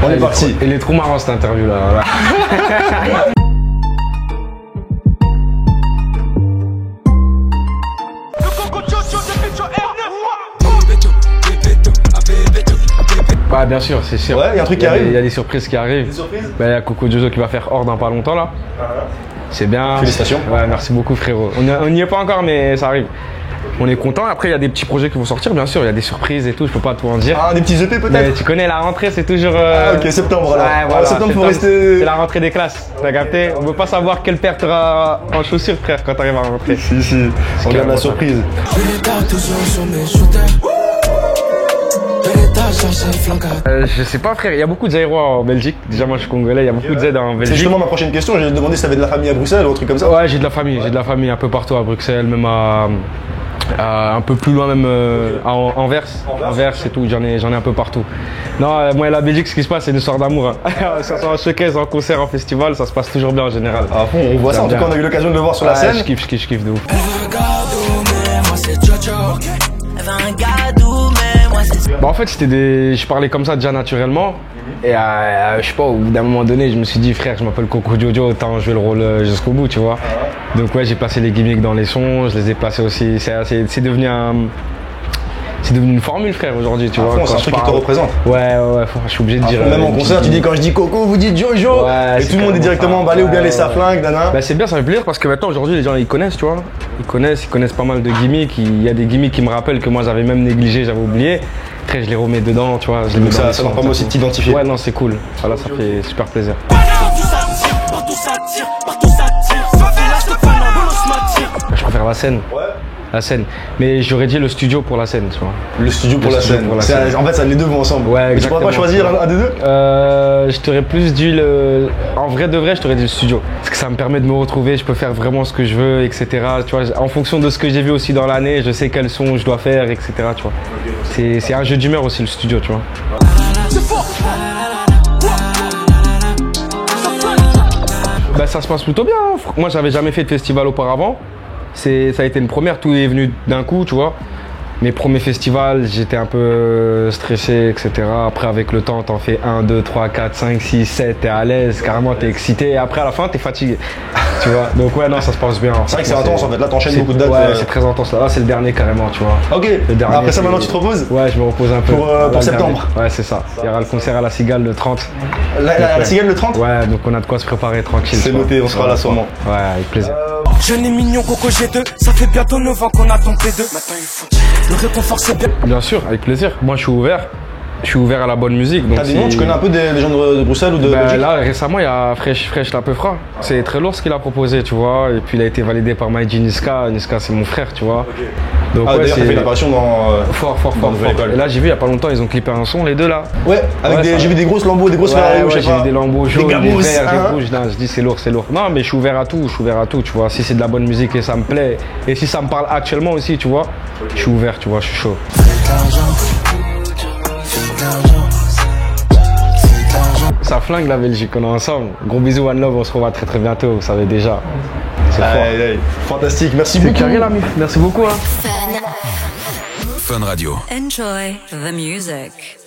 On est parti. Il est trop marrant cette interview là. Voilà. Bah bien sûr, c'est sûr. Ouais, il y a un truc qui arrive. Il y a des surprises qui arrivent. Des surprises. Bah, il y a Coco Jojo qui va faire hors dans pas longtemps là. C'est bien. Félicitations. Ouais, merci beaucoup frérot. On n'y est pas encore mais ça arrive. On est content. Après il y a des petits projets qui vont sortir, bien sûr. Il y a des surprises et tout. Je peux pas tout en dire. Ah, des petits EP peut-être. Mais tu connais la rentrée, c'est toujours. Ah ok, septembre alors. Ouais, voilà, septembre faut rester. C'est la rentrée des classes. T'as capté? On veut pas savoir quelle paire t'auras en chaussures frère quand t'arrives à rentrer. Si. On garde la surprise. Je sais pas frère, il y a beaucoup de Zaïrois en Belgique. Déjà moi je suis congolais, il y a beaucoup de Z en Belgique. C'est justement ma prochaine question, j'ai demandé si t'avais de la famille à Bruxelles ou un truc comme ça. Ouais, j'ai de la famille un peu partout à Bruxelles, même un peu plus loin même à Anvers et tout, j'en ai un peu partout. Non, moi la Belgique ce qui se passe c'est une histoire d'amour. Hein. Ça soit en showcase, en concert, en festival, ça se passe toujours bien en général. À fond, on voit ça, en tout cas on a eu l'occasion de le voir sur la scène. Je kiffe de ouf. Bah en fait je parlais comme ça déjà naturellement et je sais pas, au bout d'un moment donné je me suis dit frère je m'appelle Coco Jojo, autant jouer le rôle jusqu'au bout tu vois. Donc ouais j'ai placé les gimmicks dans les sons, je les ai placés aussi, c'est devenu une formule frère aujourd'hui tu vois. C'est un truc qui te représente. Ouais, je suis obligé de dire. Même en concert tu dis quand je dis Coco vous dites Jojo et tout le monde est directement emballé ou bien les saflingues, nana. Bah c'est bien, ça me fait plaisir parce que maintenant aujourd'hui les gens ils connaissent tu vois. Ils connaissent pas mal de gimmicks, il y a des gimmicks qui me rappellent que moi j'avais même négligé, j'avais oublié. Après je les remets dedans tu vois. Donc ça leur permet aussi de t'identifier. Ouais non c'est cool, voilà ça fait super plaisir. Je préfère la scène. Ouais. La scène. Mais j'aurais dit le studio pour la scène, tu vois. Le studio pour la scène. En fait, ça, les deux vont ensemble. Ouais, mais tu pourrais pas choisir un des deux je t'aurais plus dit En vrai de vrai, je t'aurais dit le studio. Parce que ça me permet de me retrouver, je peux faire vraiment ce que je veux, etc. Tu vois, en fonction de ce que j'ai vu aussi dans l'année, je sais quels sons je dois faire, etc. Tu vois. C'est un jeu d'humeur aussi, le studio, tu vois. Bah, ça se passe plutôt bien. Moi, j'avais jamais fait de festival auparavant. Ça a été une première, tout est venu d'un coup, tu vois. Mes premiers festivals, j'étais un peu stressé, etc. Après, avec le temps, t'en fais 1, 2, 3, 4, 5, 6, 7, t'es à l'aise, carrément, t'es excité. Et après, à la fin, t'es fatigué, tu vois. Donc ouais, non, ça se passe bien. C'est vrai que c'est intense, en fait. Là, t'enchaînes beaucoup de dates. Ouais, c'est très intense. Là, c'est le dernier, carrément, tu vois. Ok. Après ça, maintenant, tu te reposes? Ouais, je me repose un peu. Pour septembre? Ouais, c'est ça. Il y aura le concert à la Cigale le 30. La Cigale le 30? Ouais, donc on a de quoi se préparer tranquille. C'est noté, on sera là sûrement. Ouais, avec plaisir. Jeune et mignon Coco G2, ça fait bientôt 9 ans qu'on attend P2. Maintenant il faut le réconfort c'est bien. Bien sûr, avec plaisir. Moi je suis ouvert à la bonne musique. T'as des noms, tu connais un peu des gens de Bruxelles ou de Belgique? Là récemment il y a Fresh la Peufra. C'est très lourd ce qu'il a proposé tu vois. Et puis il a été validé par Maïji Niska. Niska c'est mon frère tu vois. Okay. Donc d'ailleurs t'as fait une apparition dans fort. Et là j'ai vu il y a pas longtemps ils ont clippé un son les deux là. Ouais, avec j'ai vu des grosses lambeaux, des grosses Ferrari ou je sais pas. J'ai vu des lambeaux jaunes, des verts, hein. des rouges. Non, je dis c'est lourd. Non mais je suis ouvert à tout tu vois. Si c'est de la bonne musique et ça me plaît et si ça me parle actuellement aussi tu vois, je suis ouvert tu vois, je suis chaud. Ça flingue la Belgique, on est ensemble. Gros bisous, one love, on se revoit très très bientôt, vous savez déjà. C'est fort. Fantastique, merci beaucoup. C'est carré l'ami, merci beaucoup. Hein. Fun Radio. Enjoy the music.